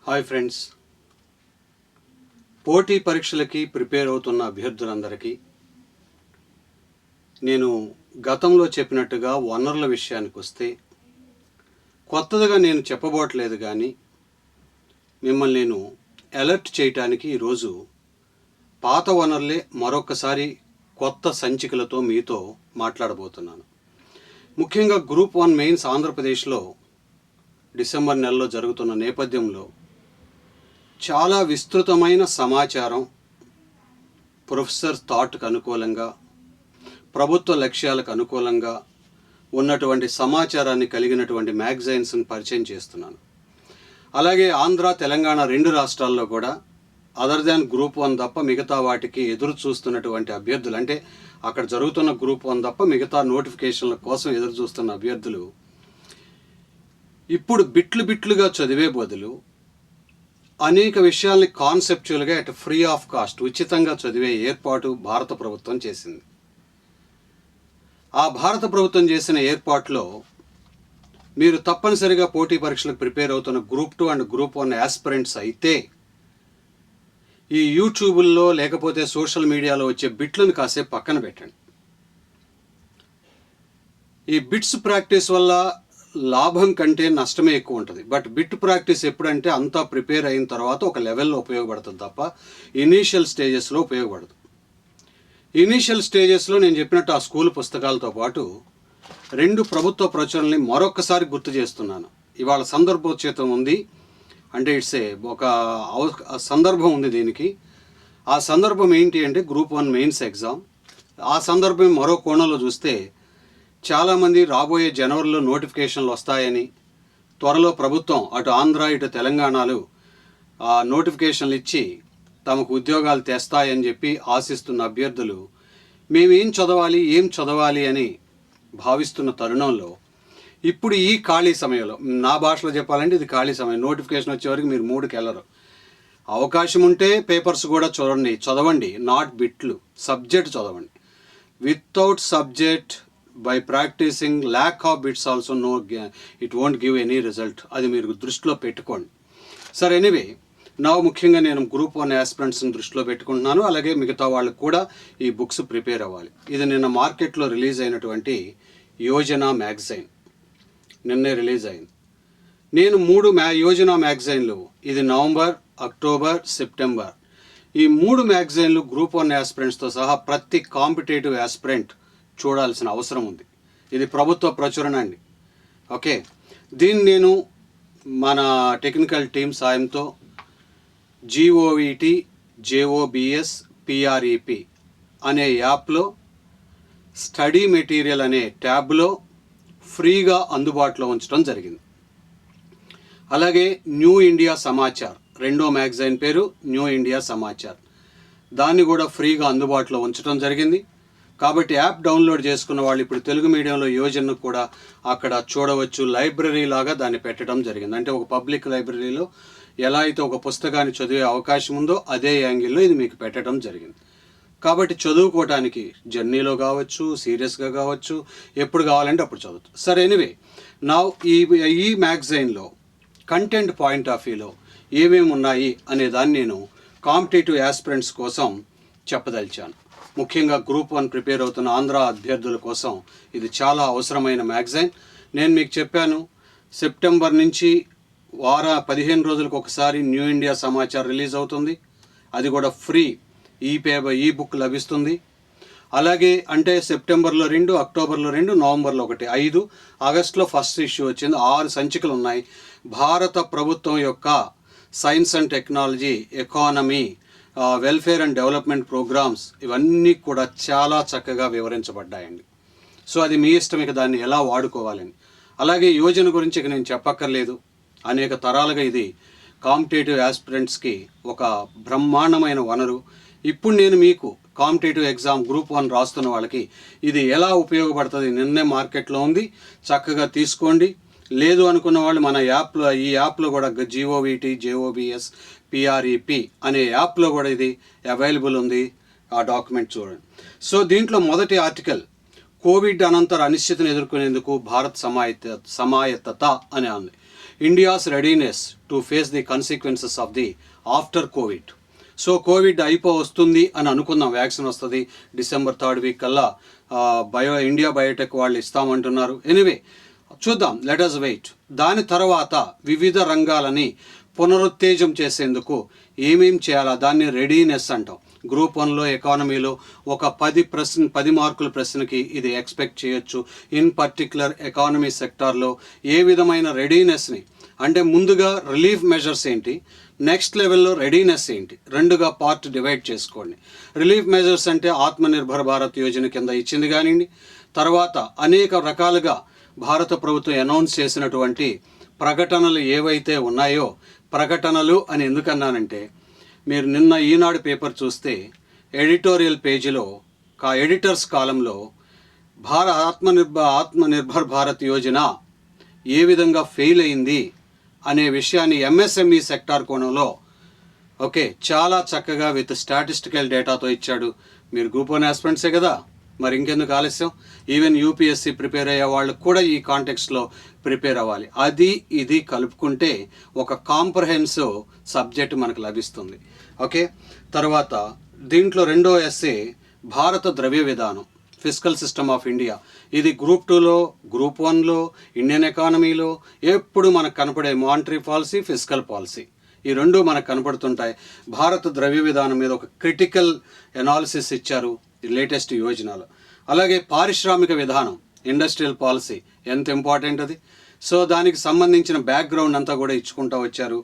Hi friends, పోటీ పరీక్షలకి prepare అవుతున్న అభ్యర్థులందరికీ నేను గతంలో చెప్పినట్టుగా వనరుల విషయానికి వస్తే కొత్తగా నేను చెప్పబోట్లేదు, కానీ మిమ్మల్ని నేను అలర్ట్ చేయటానికి ఈరోజు పాత వనరులే మరొకసారి కొత్త సంచికలతో మీతో మాట్లాడబోతున్నాను. ముఖ్యంగా గ్రూప్ 1 మెయిన్స్ ఆంధ్రప్రదేశ్లో డిసెంబర్ నెలలో జరుగుతున్న నేపథ్యంలో చాలా విస్తృతమైన సమాచారం ప్రొఫెసర్ థాట్కు అనుకూలంగా, ప్రభుత్వ లక్ష్యాలకు అనుకూలంగా ఉన్నటువంటి సమాచారాన్ని కలిగినటువంటి మ్యాగజైన్స్ని పరిచయం చేస్తున్నాను. అలాగే ఆంధ్ర, తెలంగాణ రెండు రాష్ట్రాల్లో కూడా అదర్ దాన్ గ్రూప్ 1 తప్ప మిగతా వాటికి ఎదురు చూస్తున్నటువంటి అభ్యర్థులు, అంటే అక్కడ జరుగుతున్న గ్రూప్ 1 తప్ప మిగతా నోటిఫికేషన్ల కోసం ఎదురు చూస్తున్న అభ్యర్థులు ఇప్పుడు బిట్లుగా చదివే బదులు అనేక విషయాల్ని కాన్సెప్చువల్గా అట్ ఫ్రీ ఆఫ్ కాస్ట్ ఉచితంగా చదివే ఏర్పాటు భారత ప్రభుత్వం చేసింది. ఆ భారత ప్రభుత్వం చేసిన ఏర్పాటులో మీరు తప్పనిసరిగా పోటీ పరీక్షలకు ప్రిపేర్ అవుతున్న గ్రూప్ 2 అండ్ గ్రూప్ 1 యాస్పిరెంట్స్ అయితే ఈ యూట్యూబుల్లో లేకపోతే సోషల్ మీడియాలో వచ్చే బిట్లను కాసేపు పక్కన పెట్టండి. ఈ బిట్స్ ప్రాక్టీస్ వల్ల లాభం కంటే నష్టమే ఎక్కువ ఉంటుంది. బట్ బిట్ ప్రాక్టీస్ ఎప్పుడంటే అంతా ప్రిపేర్ అయిన తర్వాత ఒక లెవెల్లో ఉపయోగపడుతుంది తప్ప ఇనీషియల్ స్టేజెస్లో ఉపయోగపడదు. ఇనీషియల్ స్టేజెస్లో నేను చెప్పినట్టు ఆ స్కూల్ పుస్తకాలతో పాటు 2 ప్రభుత్వ ప్రచురణల్ని మరొకసారి గుర్తు చేస్తున్నాను. ఇవాళ సందర్భోచితం ఉంది, అంటే ఒక సందర్భం ఉంది దీనికి. ఆ సందర్భం ఏంటి అంటే గ్రూప్ 1 మెయిన్స్ ఎగ్జామ్. ఆ సందర్భం మరో కోణంలో చూస్తే చాలామంది రాబోయే జనవరిలో నోటిఫికేషన్లు వస్తాయని, త్వరలో ప్రభుత్వం అటు ఆంధ్ర ఇటు తెలంగాణలు ఆ నోటిఫికేషన్లు ఇచ్చి తమకు ఉద్యోగాలు తెస్తాయని చెప్పి ఆశిస్తున్న అభ్యర్థులు మేమేం చదవాలి అని భావిస్తున్న తరుణంలో ఇప్పుడు ఈ ఖాళీ సమయంలో, నా భాషలో చెప్పాలంటే ఇది ఖాళీ సమయం, నోటిఫికేషన్ వచ్చే వరకు మీరు 3కి వెళ్ళరు. అవకాశం ఉంటే పేపర్స్ కూడా చదవండి, నాట్ బిట్లు, సబ్జెక్ట్ చదవండి. Without subject by practicing lack of bits also it won't give any result. అది మీరు దృష్టిలో పెట్టుకోండి. సరే, ఎనీవే, ముఖ్యంగా నేను గ్రూప్ 1 యాస్పిరెంట్స్ని దృష్టిలో పెట్టుకుంటున్నాను. అలాగే మిగతా వాళ్ళకు కూడా ఈ బుక్స్ ప్రిపేర్ అవ్వాలి. ఇది నిన్న మార్కెట్లో రిలీజ్ అయినటువంటి యోజన మ్యాగజైన్, నిన్నే రిలీజ్ అయింది. నేను 3 యోజన మ్యాగజైన్లు, ఇది నవంబర్, అక్టోబర్, సెప్టెంబర్, ఈ 3 మ్యాగజైన్లు గ్రూప్ 1 యాస్పిరెంట్స్తో సహా ప్రతి కాంపిటేటివ్ యాస్పిరెంట్ చూడాల్సిన అవసరం ఉంది. ఇది ప్రభుత్వ ప్రచురణ అండి. ఓకే, దీన్ని నేను మన టెక్నికల్ టీం సాయంతో GOVT JOBS PREP అనే యాప్లో స్టడీ మెటీరియల్ అనే ట్యాబ్లో ఫ్రీగా అందుబాటులో ఉంచడం జరిగింది. అలాగే న్యూ ఇండియా సమాచార్, రెండో మ్యాగజైన్ పేరు న్యూ ఇండియా సమాచార్, దాన్ని కూడా ఫ్రీగా అందుబాటులో ఉంచడం జరిగింది. కాబట్టి యాప్ డౌన్లోడ్ చేసుకున్న వాళ్ళు ఇప్పుడు తెలుగు మీడియంలో యోజనను కూడా అక్కడ చూడవచ్చు. లైబ్రరీ లాగా దాన్ని పెట్టడం జరిగింది. అంటే ఒక పబ్లిక్ లైబ్రరీలో ఎలా అయితే ఒక పుస్తకాన్ని చదివే అవకాశం ఉందో అదే యాంగిల్లో ఇది మీకు పెట్టడం జరిగింది. కాబట్టి చదువుకోవటానికి జర్నీలో కావచ్చు, సీరియస్గా కావచ్చు, ఎప్పుడు కావాలంటే అప్పుడు చదవచ్చు. సరే, ఎనీవే, ఈ మ్యాగజైన్లో కంటెంట్ పాయింట్ ఆఫ్ వ్యూలో ఏమేమి ఉన్నాయి అనే దాన్ని నేను కాంపిటేటివ్ యాస్పిరెంట్స్ కోసం చెప్పదలిచాను. ముఖ్యంగా గ్రూప్ 1 ప్రిపేర్ అవుతున్న ఆంధ్ర అభ్యర్థుల కోసం ఇది చాలా అవసరమైన మ్యాగజైన్. నేను మీకు చెప్పాను, సెప్టెంబర్ నుంచి 15 రోజులకు ఒకసారి న్యూ ఇండియా సమాచారం రిలీజ్ అవుతుంది. అది కూడా ఫ్రీ ఈ బుక్ లభిస్తుంది. అలాగే అంటే సెప్టెంబర్లో 2, అక్టోబర్లో 2, నవంబర్లో 1, 5, ఆగస్టులో ఫస్ట్ ఇష్యూ వచ్చింది. 6 సంచికలు ఉన్నాయి. భారత ప్రభుత్వం యొక్క science and technology, economy, welfare and development programmes, ఇవన్నీ కూడా చాలా చక్కగా వివరించబడ్డాయండి. సో అది మీ ఇష్టం, ఇక దాన్ని ఎలా వాడుకోవాలని. అలాగే యోజన గురించి ఇక నేను చెప్పక్కర్లేదు. అనేక తరాలుగా ఇది కాంపిటేటివ్ యాస్పిరెంట్స్కి ఒక బ్రహ్మాండమైన వనరు. ఇప్పుడు నేను మీకు కాంపిటేటివ్ ఎగ్జామ్ గ్రూప్ 1 రాస్తున్న వాళ్ళకి ఇది ఎలా ఉపయోగపడుతుంది, నిన్నే మార్కెట్లో ఉంది, చక్కగా తీసుకోండి. లేదు అనుకున్న వాళ్ళు మన ఈ యాప్లో కూడా GOVT JOBS PREP అనే యాప్లో కూడా ఇది అవైలబుల్ ఉంది. ఆ డాక్యుమెంట్ చూడండి. సో దీంట్లో మొదటి ఆర్టికల్ కోవిడ్ అనంతర అనిశ్చితిని ఎదుర్కొనేందుకు భారత్ సమాయత్తత అని ఉంది. India's readiness to face the consequences of the after Covid. So Covid వస్తుంది అని అనుకుందాం, వ్యాక్సిన్ వస్తుంది December 3rd వీక్ కల్లా ఇండియా బయోటెక్ వాళ్ళు ఇస్తామంటున్నారు. ఎనీవే చూద్దాం, లెట్ us వెయిట్. దాని తర్వాత వివిధ రంగాలని పునరుత్తేజం చేసేందుకు ఏమేం చేయాలా దాన్ని రెడీనెస్ అంటాం. గ్రూప్ 1లో ఎకానమీలో ఒక 10 మార్కుల ప్రశ్నకి ఇది ఎక్స్పెక్ట్ చేయొచ్చు. ఇన్ పర్టిక్యులర్ ఎకానమీ సెక్టార్లో ఏ విధమైన రెడీనెస్ని, అంటే ముందుగా రిలీఫ్ మెజర్స్ ఏంటి, నెక్స్ట్ లెవెల్లో రెడీనెస్ ఏంటి, రెండుగా పార్ట్ డివైడ్ చేసుకోండి. రిలీఫ్ మెజర్స్ అంటే ఆత్మనిర్భర్ భారత్ యోజన కింద ఇచ్చింది కానివ్వండి, తర్వాత అనేక రకాలుగా భారత ప్రభుత్వం అనౌన్స్ చేసినటువంటి ప్రకటనలు ఏవైతే ఉన్నాయో, ప్రకటనలు అని ఎందుకన్నానంటే మీరు నిన్న ఈనాడు పేపర్ చూస్తే ఎడిటోరియల్ పేజీలో ఎడిటర్స్ కాలంలో ఆత్మనిర్భర్ భారత్ యోజన ఏ విధంగా ఫెయిల్ అయింది అనే విషయాన్ని ఎంఎస్ఎంఈ సెక్టార్ కోణంలో చాలా చక్కగా విత్ స్టాటిస్టికల్ డేటాతో ఇచ్చాడు. మీరు గ్రూప్ 1 ఆస్పిరెంట్సే కదా, మరి ఇంకెందుకు ఆలస్యం? ఈవెన్ యూపీఎస్సీ ప్రిపేర్ అయ్యే వాళ్ళు కూడా ఈ కాంటెక్స్ట్లో ప్రిపేర్ అవ్వాలి. అది ఇది కలుపుకుంటే ఒక కాంప్రహెన్సివ్ సబ్జెక్ట్ మనకు లభిస్తుంది. తర్వాత దీంట్లో రెండో ఎస్సే భారత ద్రవ్య విధానం, ఫిస్కల్ సిస్టమ్ ఆఫ్ ఇండియా. ఇది గ్రూప్ 2లో, గ్రూప్ 1లో, ఇండియన్ ఎకానమీలో ఎప్పుడు మనకు కనపడే మానిటరీ పాలసీ, ఫిస్కల్ పాలసీ, ఈ రెండు మనకు కనపడుతుంటాయి. భారత ద్రవ్య విధానం మీద ఒక క్రిటికల్ ఎనాలిసిస్ ఇచ్చారు లేటెస్ట్ యోజనలో. అలాగే పారిశ్రామిక విధానం, ఇండస్ట్రియల్ పాలసీ ఎంత ఇంపార్టెంట్ అది. సో దానికి సంబంధించిన బ్యాక్గ్రౌండ్ అంతా కూడా ఇచ్చుకుంటూ వచ్చారు.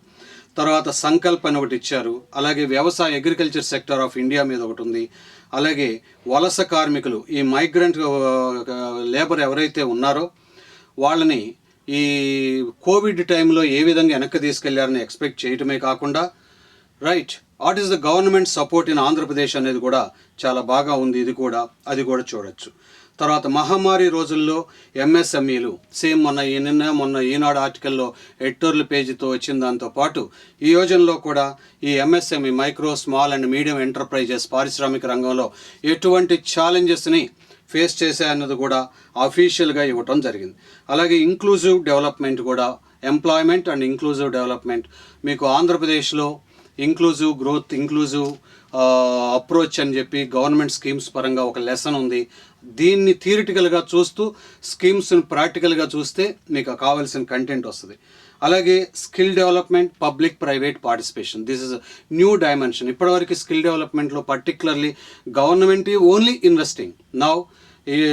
తర్వాత సంకల్ప్ అని ఒకటి ఇచ్చారు. అలాగే వ్యవసాయ అగ్రికల్చర్ సెక్టర్ ఆఫ్ ఇండియా మీద ఒకటి ఉంది. అలాగే వలస కార్మికులు, ఈ మైగ్రెంట్ లేబర్ ఎవరైతే ఉన్నారో వాళ్ళని ఈ కోవిడ్ టైంలో ఏ విధంగా వెనక్కి తీసుకెళ్లారని ఎక్స్పెక్ట్ చేయటమే కాకుండా what is the government support in Andhra Pradesh అనేది కూడా చాలా బాగా ఉంది. అది కూడా చూడొచ్చు. తర్వాత మహమ్మారి రోజుల్లో ఎంఎస్ఎంఈలు సేమ్ మొన్న ఈనాడు ఆర్టికల్లో ఎడిటోరియల్ పేజీతో వచ్చిన దాంతో పాటు ఈ యోజనలో కూడా ఈ MSME micro small and medium enterprises పారిశ్రామిక రంగంలో ఎటువంటి ఛాలెంజెస్ని ఫేస్ చేశాయన్నది కూడా అఫీషియల్గా ఇవ్వటం జరిగింది. అలాగే ఇంక్లూజివ్ డెవలప్మెంట్ కూడా, ఎంప్లాయ్మెంట్ అండ్ ఇంక్లూజివ్ డెవలప్మెంట్. మీకు ఆంధ్రప్రదేశ్లో ఇంక్లూజివ్ గ్రోత్, ఇంక్లూజివ్ అప్రోచ్ అని చెప్పి గవర్నమెంట్ స్కీమ్స్ పరంగా ఒక లెసన్ ఉంది. దీన్ని థియరిటికల్గా చూస్తూ స్కీమ్స్ని ప్రాక్టికల్గా చూస్తే మీకు కావాల్సిన కంటెంట్ వస్తుంది. అలాగే skill development, public private participation, this is new dimension. ఇప్పటివరకు స్కిల్ డెవలప్మెంట్లో particularly government only investing. Now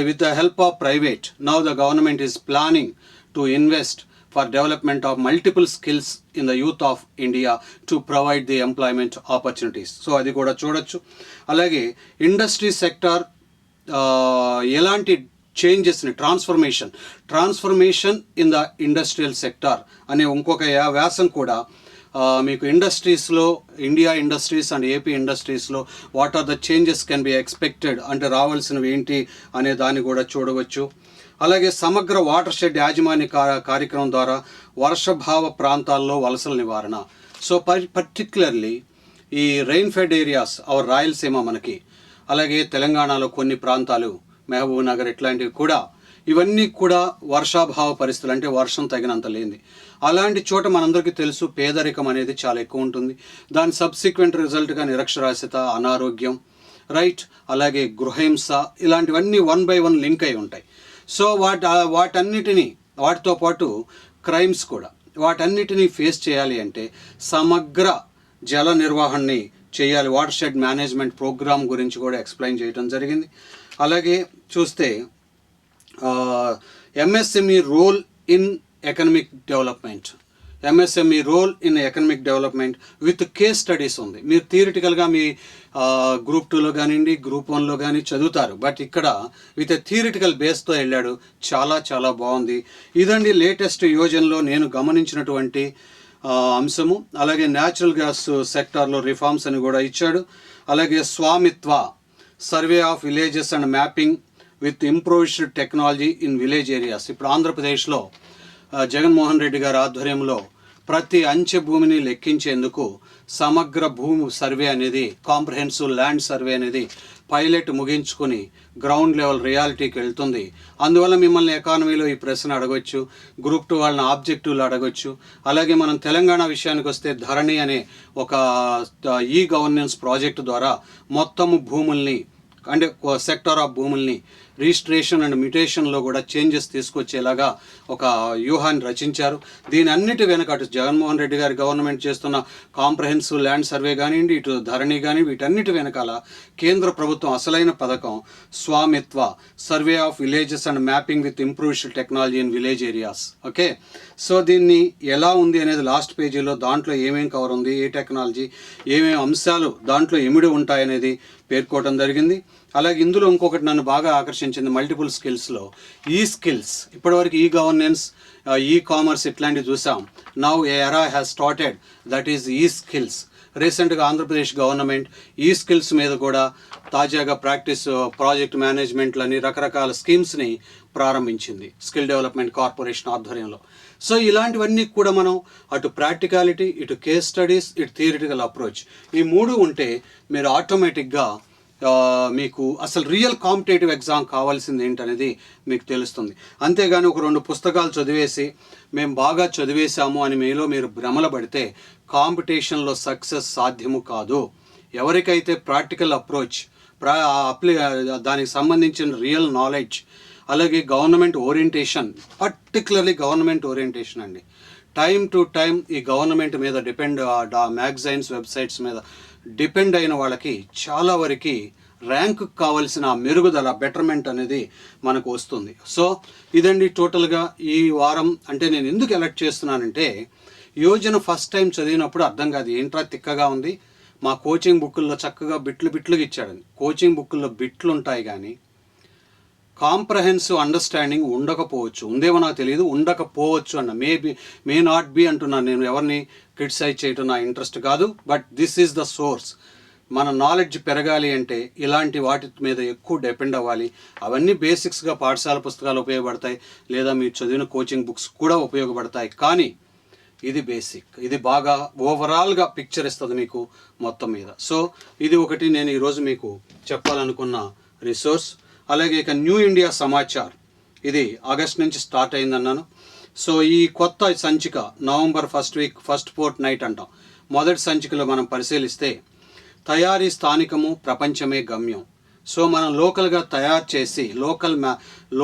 with the help of private, now the government is planning to invest for development of multiple skills in the youth of India to provide the employment opportunities. So అది కూడా చూడొచ్చు. అలాగే industry sector ఎలాంటి చేంజెస్ని, transformation in the industrial sector అనే ఇంకొక వ్యాసం కూడా మీకు ఇండస్ట్రీస్లో, ఇండియా ఇండస్ట్రీస్ అండ్ ఏపీ ఇండస్ట్రీస్లో what are the changes can be expected, అంటే రావాల్సినవి ఏంటి అనే దాన్ని కూడా చూడవచ్చు. అలాగే సమగ్ర వాటర్ షెడ్ యాజమాన్య కార్యక్రమం ద్వారా వర్షభావ ప్రాంతాల్లో వలసల నివారణ. సో పర్టిక్యులర్లీ ఈ rain fed areas our Rayalaseema మనకి, అలాగే తెలంగాణలో కొన్ని ప్రాంతాలు, మహబూబ్ నగర్ ఇట్లాంటివి కూడా, ఇవన్నీ కూడా వర్షాభావ పరిస్థితులు, అంటే వర్షం తగినంత లేనిది. అలాంటి చోట మనందరికీ తెలుసు పేదరికం అనేది చాలా ఎక్కువ ఉంటుంది. దాని సబ్సిక్వెంట్ రిజల్ట్గా నిరక్షరాస్యత, అనారోగ్యం, అలాగే గృహహింస, ఇలాంటివన్నీ 1 by 1 లింక్ అయి ఉంటాయి. సో వాటితో పాటు క్రైమ్స్ కూడా, వాటన్నిటినీ ఫేస్ చేయాలి అంటే సమగ్ర జల నిర్వహణని చేయాలి. వాటర్ షెడ్ మేనేజ్మెంట్ ప్రోగ్రామ్ గురించి కూడా ఎక్స్ప్లెయిన్ చేయడం జరిగింది. అలాగే చూస్తే MSME role in economic development, MSME role in economic development with case studies ఉంది. మీరు థియరిటికల్గా మీ గ్రూప్ 2లో కానివ్వండి, గ్రూప్ 1లో కానీ చదువుతారు, బట్ ఇక్కడ విత్ థియరిటికల్ బేస్తో వెళ్ళాడు. చాలా బాగుంది. ఇదండి లేటెస్ట్ యోజనలో నేను గమనించినటువంటి అంశము. అలాగే న్యాచురల్ గ్యాస్ సెక్టార్లో రిఫార్మ్స్ అని కూడా ఇచ్చాడు. అలాగే Swamitva, survey of villages and mapping with improved technology in village areas. ఇప్పుడు ఆంధ్రప్రదేశ్లో జగన్మోహన్ రెడ్డి గారి ఆధ్వర్యంలో ప్రతి అంచె భూమిని లెక్కించేందుకు సమగ్ర భూమి సర్వే అనేది, కాంప్రహెన్సివ్ ల్యాండ్ సర్వే అనేది పైలట్ ముగించుకొని గ్రౌండ్ లెవెల్ రియాలిటీకి వెళ్తుంది. అందువల్ల మిమ్మల్ని ఎకానమీలో ఈ ప్రశ్న అడగొచ్చు, గ్రూప్ 2 వాళ్ళని ఆబ్జెక్టివ్లు అడగొచ్చు. అలాగే మనం తెలంగాణ విషయానికి వస్తే ధరణి అనే ఒక ఈ గవర్నెన్స్ ప్రాజెక్టు ద్వారా మొత్తము భూముల్ని అంటే సెక్టర్ ఆఫ్ భూముల్ని రిజిస్ట్రేషన్ అండ్ మ్యూటేషన్లో కూడా చేంజెస్ తీసుకొచ్చేలాగా ఒక వ్యూహాన్ని రచించారు. దీని అన్నిటి వెనక అటు జగన్మోహన్ రెడ్డి గారి గవర్నమెంట్ చేస్తున్న కాంప్రహెన్సివ్ ల్యాండ్ సర్వే కానివ్వండి, ఇటు ధరణి కానీ, వీటన్నిటి వెనకాల కేంద్ర ప్రభుత్వం అసలైన పథకం Swamitva, survey of villages and mapping with improved technology in village areas. Okay, so దీన్ని ఎలా ఉంది అనేది లాస్ట్ పేజీలో దాంట్లో ఏమేమి కవర్ ఉంది, ఏ టెక్నాలజీ, ఏమేమి అంశాలు దాంట్లో ఇమిడి ఉంటాయనేది పేర్కోవడం జరిగింది. అలాగే ఇందులో ఇంకొకటి నన్ను బాగా ఆకర్షించింది మల్టిపుల్ స్కిల్స్లో ఈ స్కిల్స్. ఇప్పటివరకు ఈ గవర్నెన్స్, ఈ కామర్స్ ఇట్లాంటివి చూసాం. నౌ ఏ ఎరా హ్యాస్ స్టార్టెడ్, దట్ ఈస్ ఈ స్కిల్స్. రీసెంట్గా ఆంధ్రప్రదేశ్ గవర్నమెంట్ ఈ స్కిల్స్ మీద కూడా తాజాగా ప్రాక్టీస్ ప్రాజెక్ట్ మేనేజ్మెంట్లని రకరకాల స్కీమ్స్ని ప్రారంభించింది స్కిల్ డెవలప్మెంట్ కార్పొరేషన్ ఆధ్వర్యంలో. సో ఇలాంటివన్నీ కూడా మనం అటు ప్రాక్టికాలిటీ, ఇటు కేస్ స్టడీస్, ఇటు థియరిటికల్ అప్రోచ్, ఈ మూడు ఉంటే మీరు ఆటోమేటిక్గా మీకు అసలు రియల్ కాంపిటేటివ్ ఎగ్జామ్ కావాల్సింది ఏంటనేది మీకు తెలుస్తుంది. అంతేగాని ఒక 2 పుస్తకాలు చదివేసి మేము బాగా చదివేశాము అని మీలో మీరు భ్రమల పడితే కాంపిటీషన్లో సక్సెస్ సాధ్యము కాదు. ఎవరికైతే ప్రాక్టికల్ అప్రోచ్, దానికి సంబంధించిన రియల్ నాలెడ్జ్, అలాగే government orientation, particularly government orientation అండి. టైం టు టైం ఈ గవర్నమెంట్ మీద డిపెండ్, మ్యాగజైన్స్, వెబ్సైట్స్ మీద డిపెండ్ అయిన వాళ్ళకి చాలా వరకు ర్యాంకు కావాల్సిన మెరుగుదల, బెటర్మెంట్ అనేది మనకు వస్తుంది. సో ఇదండి టోటల్గా ఈ వారం. అంటే నేను ఎందుకు ఎలక్ట్ చేస్తున్నానంటే, యోజన ఫస్ట్ టైం చదివినప్పుడు అర్థం కాదు, ఏంట్రా తిక్కగా ఉంది, మా కోచింగ్ బుక్కుల్లో చక్కగా బిట్లుగా ఇచ్చాడని. కోచింగ్ బుక్కుల్లో బిట్లు ఉంటాయి కానీ కాంప్రహెన్సివ్ అండర్స్టాండింగ్ ఉండకపోవచ్చు, ఉందేమో నాకు తెలియదు, ఉండకపోవచ్చు అన్న, మే నాట్ బి అంటున్నాను. నేను ఎవరిని క్రిటిసైజ్ చేయటం నా ఇంట్రెస్ట్ కాదు, but this is the source. మన నాలెడ్జ్ పెరగాలి అంటే ఇలాంటి వాటి మీద ఎక్కువ డిపెండ్ అవ్వాలి. అవన్నీ బేసిక్స్గా పాఠశాల పుస్తకాలు ఉపయోగపడతాయి, లేదా మీరు చదివిన కోచింగ్ బుక్స్ కూడా ఉపయోగపడతాయి. కానీ ఇది బేసిక్, ఇది బాగా ఓవరాల్గా పిక్చర్ ఇస్తుంది మీకు మొత్తం మీద. సో ఇది ఒకటి నేను ఈరోజు మీకు చెప్పాలనుకున్న రిసోర్స్. అలాగే ఇక న్యూ ఇండియా సమాచార్, ఇది ఆగస్ట్ నుంచి స్టార్ట్ అయిందన్నాను. సో ఈ కొత్త సంచిక November first week, first fourth night అంటాం. మొదటి సంచికలో మనం పరిశీలిస్తే తయారీ స్థానికము, ప్రపంచమే గమ్యం. సో మనం లోకల్గా తయారు చేసి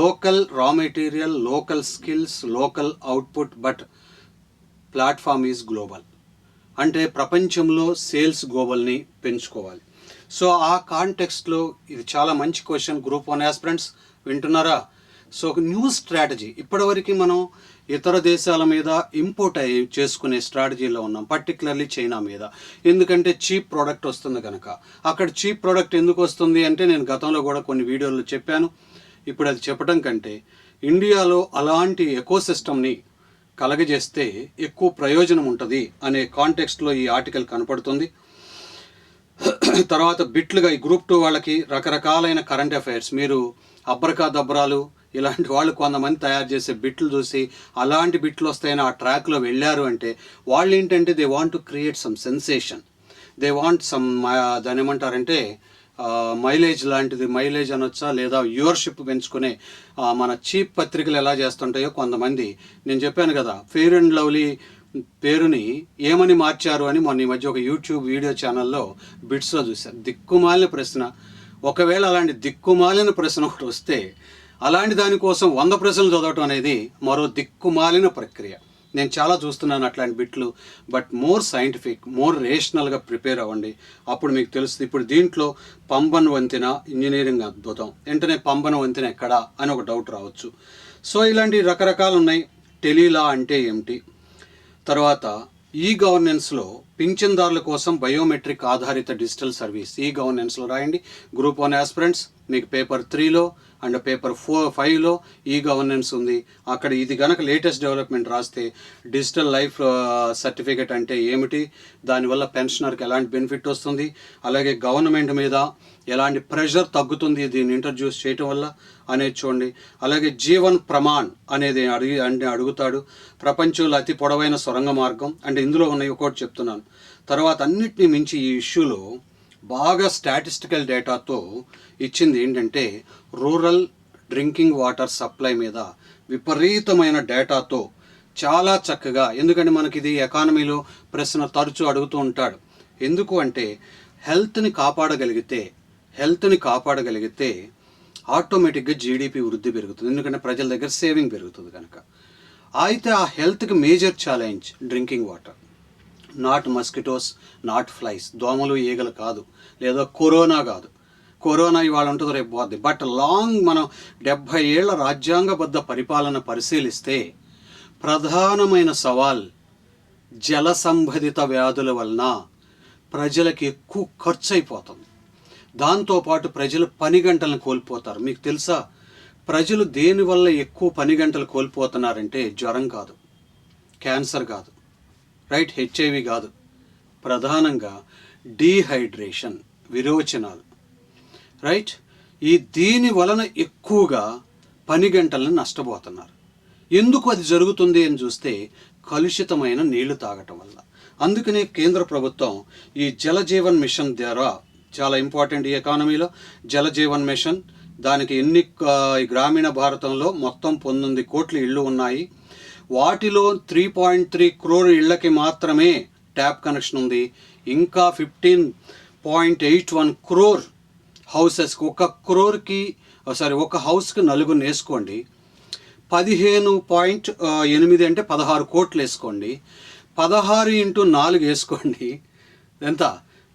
local raw material, local skills, local output, but platform is global. అంటే ప్రపంచంలో సేల్స్ గ్లోబల్ని పెంచుకోవాలి. సో ఆ కాంటెక్స్ట్లో ఇది చాలా మంచి క్వశ్చన్. గ్రూప్ 1 ఆస్పిరెంట్స్ వింటున్నారా? సో ఒక న్యూ స్ట్రాటజీ. ఇప్పటివరకు మనం ఇతర దేశాల మీద ఇంపోర్ట్ చేసుకునే స్ట్రాటజీలో ఉన్నాం, పర్టికులర్లీ చైనా మీద. ఎందుకంటే చీప్ ప్రోడక్ట్ వస్తుంది కనుక. అక్కడ చీప్ ప్రోడక్ట్ ఎందుకు వస్తుంది అంటే, నేను గతంలో కూడా కొన్ని వీడియోల్లో చెప్పాను, ఇప్పుడు అది చెప్పడం కంటే ఇండియాలో అలాంటి ఎకోసిస్టమ్ని కలగజేస్తే ఎక్కువ ప్రయోజనం ఉంటుంది అనే కాంటెక్స్ట్లో ఈ ఆర్టికల్ కనపడుతుంది. తర్వాత బిట్లుగా ఈ గ్రూప్ 2 వాళ్ళకి రకరకాలైన కరెంట్ అఫైర్స్, మీరు అబ్రకా దబ్రాలు ఇలాంటి వాళ్ళు కొంతమంది తయారు చేసే బిట్లు చూసి అలాంటి బిట్లు వస్తాయని ఆ ట్రాక్లో వెళ్ళారు అంటే వాళ్ళు ఏంటంటే they want to create some sensation, they want some, దాని ఏమంటారంటే మైలేజ్ లాంటిది, మైలేజ్ అనొచ్చా, లేదా వ్యూవర్షిప్ పెంచుకునే మన చీప్ పత్రికలు ఎలా చేస్తుంటాయో కొంతమంది. నేను చెప్పాను కదా, ఫెయిర్ అండ్ లవ్లీ పేరుని ఏమని మార్చారు అని మొన్న ఈ మధ్య ఒక యూట్యూబ్ వీడియో ఛానల్లో బిట్స్లో చూశాను. దిక్కుమాలిన ప్రశ్న. ఒకవేళ అలాంటి దిక్కుమాలిన ప్రశ్న ఒకటి వస్తే అలాంటి దానికోసం 100 ప్రశ్నలు చదవటం అనేది మరో దిక్కుమాలిన ప్రక్రియ. నేను చాలా చూస్తున్నాను అట్లాంటి బిట్లు. బట్ మోర్ సైంటిఫిక్, మోర్ రేషనల్గా ప్రిపేర్ అవ్వండి, అప్పుడు మీకు తెలుస్తుంది. ఇప్పుడు దీంట్లో పంబన్ వంతెన ఇంజనీరింగ్ అద్భుతం, వెంటనే పంబన్ వంతెన ఎక్కడా అని ఒక డౌట్ రావచ్చు. సో ఇలాంటి రకరకాలు ఉన్నాయి. టెలీలా అంటే ఏమిటి, తర్వాత ఈ గవర్నెన్స్లో పింఛన్దారుల కోసం బయోమెట్రిక్ ఆధారిత డిజిటల్ సర్వీస్, ఈ గవర్నెన్స్లో రాయండి. గ్రూప్ 1 ఆస్పిరెంట్స్ మీకు paper 3లో and paper 5లో e governance ఉంది. అక్కడ ఇది కనుక లేటెస్ట్ డెవలప్మెంట్ రాస్తే డిజిటల్ లైఫ్ సర్టిఫికేట్ అంటే ఏమిటి, దానివల్ల పెన్షనర్కి ఎలాంటి బెనిఫిట్ వస్తుంది, అలాగే గవర్నమెంట్ మీద ఎలాంటి ప్రెషర్ తగ్గుతుంది దీన్ని ఇంట్రడ్యూస్ చేయటం వల్ల అనేది చూడండి. అలాగే జీవన్ ప్రమాణ్ అనేది అడుగుతాడు. ప్రపంచంలో అతి పొడవైన సొరంగ మార్గం అంటే ఇందులో ఉన్నాయి, ఒకటి చెప్తున్నాను. తర్వాత అన్నిటినీ మించి ఈ ఇష్యూలో బాగా స్టాటిస్టికల్ డేటాతో ఇచ్చింది ఏంటంటే రూరల్ డ్రింకింగ్ వాటర్ సప్లై మీద విపరీతమైన డేటాతో చాలా చక్కగా, ఎందుకంటే మనకి ఇది ఎకానమీలో ప్రశ్న తరచూ అడుగుతూ ఉంటాడు. ఎందుకు అంటే హెల్త్ని కాపాడగలిగితే ఆటోమేటిక్గా జీడిపి వృద్ధి పెరుగుతుంది, ఎందుకంటే ప్రజల దగ్గర సేవింగ్ పెరుగుతుంది కనుక. అయితే ఆ హెల్త్కి major challenge drinking water, not mosquitoes, not flies, దోమలు ఈగలు కాదు, లేదా కరోనా కాదు. కరోనా ఇవాళ ఉంటుంది, రేపు పోద్ది. బట్ మనం 70 ఏళ్ల రాజ్యాంగబద్ధ పరిపాలన పరిశీలిస్తే ప్రధానమైన సవాల్ జల సంబంధిత వ్యాధుల వలన ప్రజలకి ఎక్కువ ఖర్చు అయిపోతుంది. దాంతోపాటు ప్రజలు పని గంటలను కోల్పోతారు. మీకు తెలుసా, ప్రజలు దేనివల్ల ఎక్కువ పని గంటలు కోల్పోతున్నారంటే జ్వరం కాదు, క్యాన్సర్ కాదు, రైట్, హెచ్ఐవి కాదు, ప్రధానంగా డీహైడ్రేషన్, విరోచనాలు, రైట్. దీని వలన ఎక్కువగా పని గంటలను నష్టపోతున్నారు. ఎందుకు అది జరుగుతుంది అని చూస్తే కలుషితమైన నీళ్లు తాగటం వల్ల. అందుకనే కేంద్ర ప్రభుత్వం ఈ జల జీవన్ మిషన్ ద్వారా, చాలా ఇంపార్టెంట్ ఈ ఎకానమీలో జల జీవన్ మిషన్, దానికి గ్రామీణ భారతంలో మొత్తం 19 కోట్ల ఇళ్ళు ఉన్నాయి. వాటిలో 3.3 crore ఇళ్ళకి మాత్రమే ట్యాప్ కనెక్షన్ ఉంది. ఇంకా 15.81 crore హౌసెస్కి, ఒక హౌస్కి 4 వేసుకోండి, 15.8 అంటే 16 కోట్లు వేసుకోండి, 16 × 4 వేసుకోండి, ఎంత,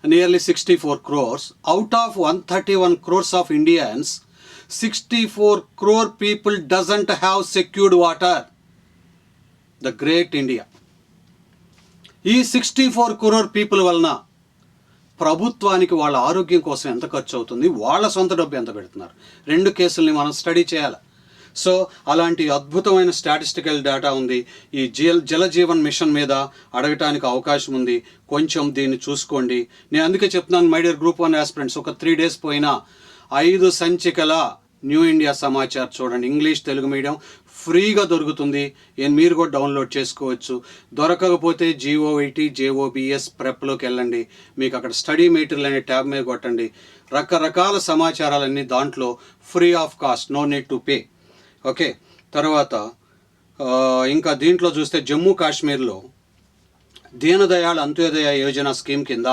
nearly 64 crores. Out of 131 crores of Indians, 64 crore people doesn't have secured water. The great India. ఈ 64 crore people వలన ప్రభుత్వానికి వాళ్ళ ఆరోగ్యం కోసం ఎంత ఖర్చు అవుతుంది, వాళ్ళ సొంత డబ్బు ఎంత పెడుతున్నారు, 2 కేసుల్ని మనం స్టడీ చేయాలి. సో అలాంటి అద్భుతమైన స్టాటిస్టికల్ డేటా ఉంది. ఈ జల జీవన్ మిషన్ మీద అడగటానికి అవకాశం ఉంది. కొంచెం దీన్ని చూసుకోండి. నేను అందుకే చెప్తున్నాను, మై డియర్ గ్రూప్ 1 ఆస్పిరెంట్స్, ఒక 3 days పోయినా 5 సంచికల న్యూ ఇండియా సమాచార్ చూడండి. ఇంగ్లీష్, తెలుగు మీడియం ఫ్రీగా దొరుకుతుంది. మీరు కూడా డౌన్లోడ్ చేసుకోవచ్చు. దొరకకపోతే JOBS ప్రెప్లోకి వెళ్ళండి. మీకు అక్కడ స్టడీ మెటీరియల్ అనే ట్యాబ్ మీద కొట్టండి. రకరకాల సమాచారాలన్నీ దాంట్లో free of cost, no need to pay. Okay. తర్వాత ఇంకా దీంట్లో చూస్తే జమ్మూ కాశ్మీర్లో దీనదయాళ్ అంత్యోదయ యోజన స్కీమ్ కింద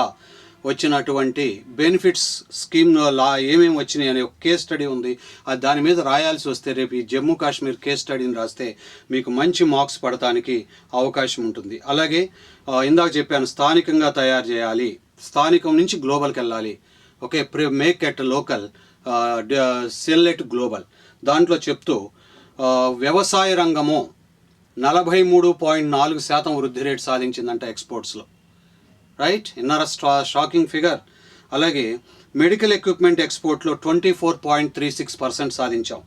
వచ్చినటువంటి బెనిఫిట్స్ స్కీమ్లో ఏమేమి వచ్చినాయి అనే ఒక కేస్ స్టడీ ఉంది. అది దాని మీద రాయాల్సి వస్తే రేపు ఈ జమ్మూ కాశ్మీర్ కేస్ స్టడీని రాస్తే మీకు మంచి మార్క్స్ పడటానికి అవకాశం ఉంటుంది. అలాగే ఇందాక చెప్పాను, స్థానికంగా తయారు చేయాలి, స్థానికం నుంచి గ్లోబల్కి వెళ్ళాలి. Okay, make at local, sell at global. దాంట్లో చెప్తూ వ్యవసాయ రంగము 43.4% వృద్ధి రేటు సాధించిందంట ఎక్స్పోర్ట్స్లో, రైట్. ఇన్నర షాకింగ్ ఫిగర్. అలాగే మెడికల్ ఎక్విప్మెంట్ ఎక్స్పోర్ట్లో 24.36% సాధించాం.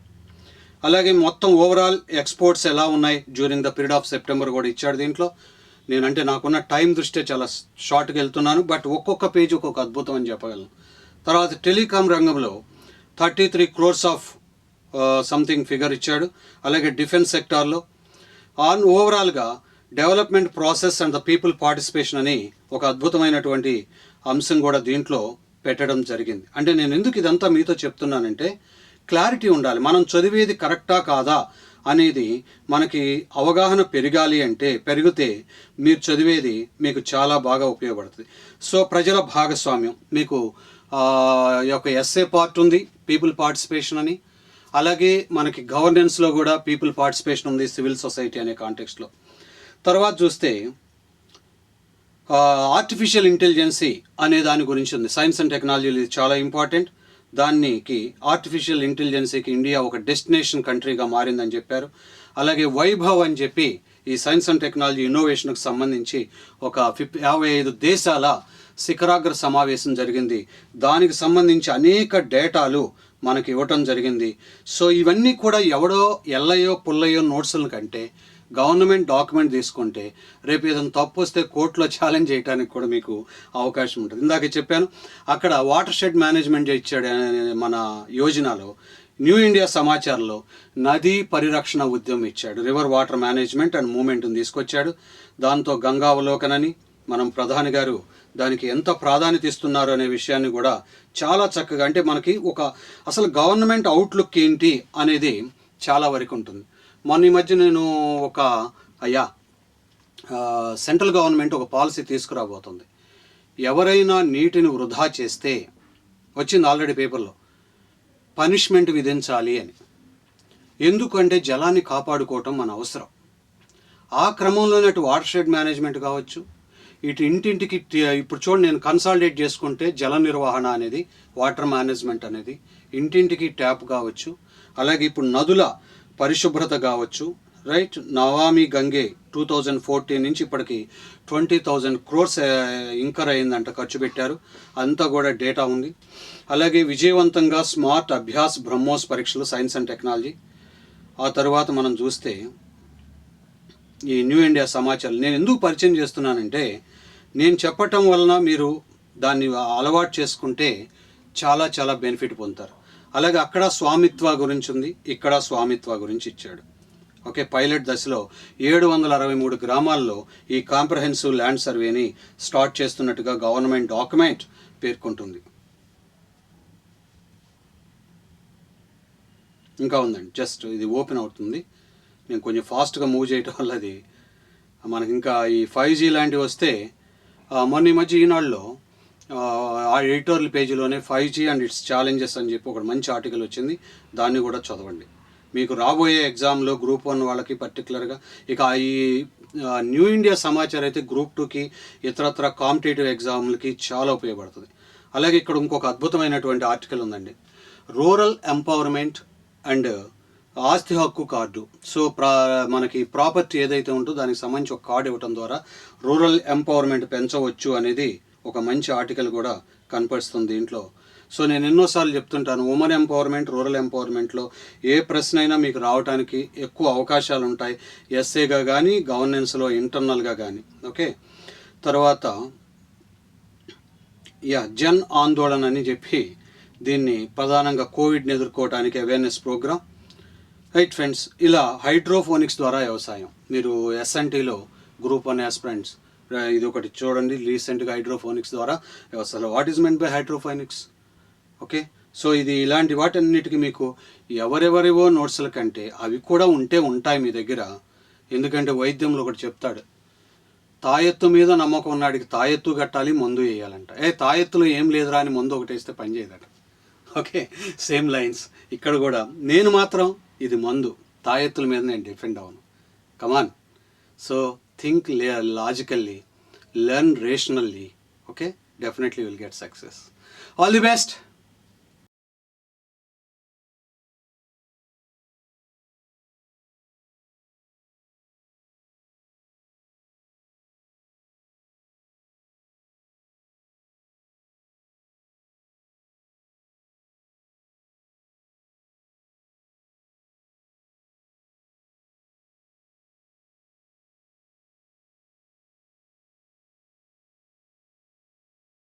అలాగే మొత్తం ఓవరాల్ ఎక్స్పోర్ట్స్ ఎలా ఉన్నాయి during the period of September కూడా ఇచ్చాడు దీంట్లో. నేనంటే నాకున్న టైం దృష్ట్యా చాలా షార్ట్గా వెళ్తున్నాను, బట్ ఒక్కొక్క పేజ్ ఒక్కొక్క అద్భుతం అని చెప్పగలను. తర్వాత టెలికాం రంగంలో 33 crores ఆఫ్ సంథింగ్ ఫిగర్ ఇచ్చాడు. అలాగే డిఫెన్స్ సెక్టార్లో ఓవరాల్గా development process and the people participation అని ఒక అద్భుతమైనటువంటి అంశం కూడా దీంట్లో పెట్టడం జరిగింది. అంటే నేను ఎందుకు ఇదంతా మీతో చెప్తున్నానంటే క్లారిటీ ఉండాలి. మనం చదివేది కరెక్టా కాదా అనేది మనకి అవగాహన పెరిగితే మీరు చదివేది మీకు చాలా బాగా ఉపయోగపడుతుంది. సో ప్రజల భాగస్వామ్యం, మీకు ఒక ఎస్ఏ పార్ట్ ఉంది, పీపుల్ పార్టిసిపేషన్ అని. అలాగే మనకి గవర్నెన్స్లో కూడా పీపుల్ పార్టిసిపేషన్ ఉంది, సివిల్ సొసైటీ అనే కాంటెక్స్ట్లో. తర్వాత చూస్తే ఆర్టిఫిషియల్ ఇంటెలిజెన్సీ అనే దాని గురించి ఉంది. సైన్స్ అండ్ టెక్నాలజీ ఇది చాలా ఇంపార్టెంట్. దానికి ఆర్టిఫిషియల్ ఇంటెలిజెన్సీకి ఇండియా ఒక డెస్టినేషన్ కంట్రీగా మారిందని చెప్పారు. అలాగే వైభవ్ అని చెప్పి ఈ సైన్స్ అండ్ టెక్నాలజీ ఇన్నోవేషన్కి సంబంధించి ఒక 55 దేశాల శిఖరాగ్ర సమావేశం జరిగింది. దానికి సంబంధించి అనేక డేటాలు మనకి ఇవ్వటం జరిగింది. సో ఇవన్నీ కూడా ఎవడో ఎల్లయో పుల్లయో నోట్స్ల కంటే గవర్నమెంట్ డాక్యుమెంట్ తీసుకుంటే రేపు ఏదైనా తప్పు వస్తే కోర్టులో ఛాలెంజ్ చేయడానికి కూడా మీకు అవకాశం ఉంటుంది. ఇందాక చెప్పాను, అక్కడ వాటర్ షెడ్ మేనేజ్మెంట్ ఇచ్చాడు మన యోజనలో. న్యూ ఇండియా సమాచారంలో నదీ పరిరక్షణ ఉద్యమం ఇచ్చాడు, రివర్ వాటర్ మేనేజ్మెంట్ అండ్ మూవ్మెంట్ని తీసుకొచ్చాడు. దాంతో గంగా అవలోకనని మనం ప్రధాని గారు దానికి ఎంత ప్రాధాన్యత ఇస్తున్నారు అనే విషయాన్ని కూడా చాలా చక్కగా, అంటే మనకి ఒక అసలు గవర్నమెంట్ అవుట్లుక్ ఏంటి అనేది చాలా వరకు ఉంటుంది. మొన్న ఈ మధ్య నేను ఒక సెంట్రల్ గవర్నమెంట్ ఒక పాలసీ తీసుకురాబోతుంది. ఎవరైనా నీటిని వృధా చేస్తే, వచ్చింది ఆల్రెడీ పేపర్లో, పనిష్మెంట్ విధించాలి అని. ఎందుకంటే జలాన్ని కాపాడుకోవటం మన అవసరం. ఆ క్రమంలోనే అటు వాటర్ షెడ్ మేనేజ్మెంట్ కావచ్చు, ఇటు ఇంటింటికి ఇప్పుడు చూడండి, నేను కన్సాలిడేట్ చేసుకుంటే జల నిర్వహణ అనేది, వాటర్ మేనేజ్మెంట్ అనేది, ఇంటింటికి ట్యాప్ కావచ్చు, అలాగే ఇప్పుడు నదుల పరిశుభ్రత కావచ్చు, రైట్. నమామి గంగే 2014 నుంచి ఇప్పటికి 20,000 crores ఇంకర్ అయిందంట, ఖర్చు పెట్టారు. అంతా కూడా డేటా ఉంది. అలాగే విజయవంతంగా స్మార్ట్ అభ్యాస్ బ్రహ్మోస్ పరీక్షలు, సైన్స్ అండ్ టెక్నాలజీ. ఆ తర్వాత మనం చూస్తే ఈ న్యూ ఇండియా సమాచారం నేను ఎందుకు పరిచయం చేస్తున్నానంటే, నేను చెప్పటం వలన మీరు దాన్ని అలవాటు చేసుకుంటే చాలా చాలా బెనిఫిట్ పొందుతారు. అలాగే అక్కడ స్వామిత్వ గురించి ఉంది, ఇక్కడ స్వామిత్వ గురించి ఇచ్చాడు. ఓకే, పైలట్ దశలో 763 గ్రామాల్లో ఈ కాంప్రహెన్సివ్ ల్యాండ్ సర్వేని స్టార్ట్ చేస్తున్నట్టుగా గవర్నమెంట్ డాక్యుమెంట్ పేర్కొంటుంది. ఇంకా ఉందండి, జస్ట్ ఇది ఓపెన్ అవుతుంది. నేను కొంచెం ఫాస్ట్గా మూవ్ చేయటం వల్ల అది మనకి ఇంకా ఈ 5G లాంటివి వస్తే, మొన్న ఈ మధ్య ఈనాడులో ఆ ఎడిటోరియల్ పేజీలోనే 5G అండ్ ఇట్స్ ఛాలెంజెస్ అని చెప్పి ఒక మంచి ఆర్టికల్ వచ్చింది. దాన్ని కూడా చదవండి. మీకు రాబోయే ఎగ్జామ్లో గ్రూప్ 1 వాళ్ళకి పర్టికులర్గా, ఇక ఈ న్యూ ఇండియా సమాచారం అయితే గ్రూప్ 2కి, ఇతరత్ర కాంపిటేటివ్ ఎగ్జామ్లకి చాలా ఉపయోగపడుతుంది. అలాగే ఇక్కడ ఇంకొక అద్భుతమైనటువంటి ఆర్టికల్ ఉందండి, రూరల్ ఎంపవర్మెంట్ అండ్ ఆస్తి హక్కు కార్డు. సో మనకి ప్రాపర్టీ ఏదైతే ఉంటుందో దానికి సంబంధించి ఒక కార్డు ఇవ్వడం ద్వారా రూరల్ ఎంపవర్మెంట్ పెంచవచ్చు అనేది ఒక మంచి ఆర్టికల్ కూడా కనపరుస్తుంది దీంట్లో. సో నేను ఎన్నోసార్లు చెప్తుంటాను, ఉమెన్ ఎంపవర్మెంట్, రూరల్ ఎంపవర్మెంట్లో ఏ ప్రశ్న అయినా మీకు రావడానికి ఎక్కువ అవకాశాలు ఉంటాయి, ఎస్ఏగా కానీ, గవర్నెన్స్లో ఇంటర్నల్గా కానీ. ఓకే, తర్వాత జన్ ఆందోళన్ అని చెప్పి దీన్ని ప్రధానంగా కోవిడ్ని ఎదుర్కోవడానికి అవేర్నెస్ ప్రోగ్రామ్. రైట్ ఫ్రెండ్స్, ఇలా హైడ్రోఫోనిక్స్ ద్వారా వ్యవసాయం, మీరు ఎస్ఎన్టీలో గ్రూప్ 1 ఆస్పిరెంట్స్ ఇది ఒకటి చూడండి, రీసెంట్గా హైడ్రోఫోనిక్స్ ద్వారా వ్యవసాయం. What is meant by hydroponics? Okay, so ఇది ఇలాంటి వాటన్నిటికీ మీకు ఎవరెవరివో నోట్స్ల కంటే అవి కూడా ఉంటాయి మీ దగ్గర. ఎందుకంటే వైద్యంలో ఒకటి చెప్తాడు, తాయెత్తు మీద నమ్మకం ఉన్నాడికి తాయెత్తు కట్టాలి, మందు వేయాలంట. తాయెత్తులో ఏం లేదురా అని మందు ఒకటి వేస్తే పని చేయదట. ఓకే, సేమ్ లైన్స్ ఇక్కడ కూడా. నేను మాత్రం ఇది మందు, తాయెత్తుల మీద నేను డిఫెండ్ అవను. Come on, so think logically, learn rationally. Okay, definitely will get success. All the best.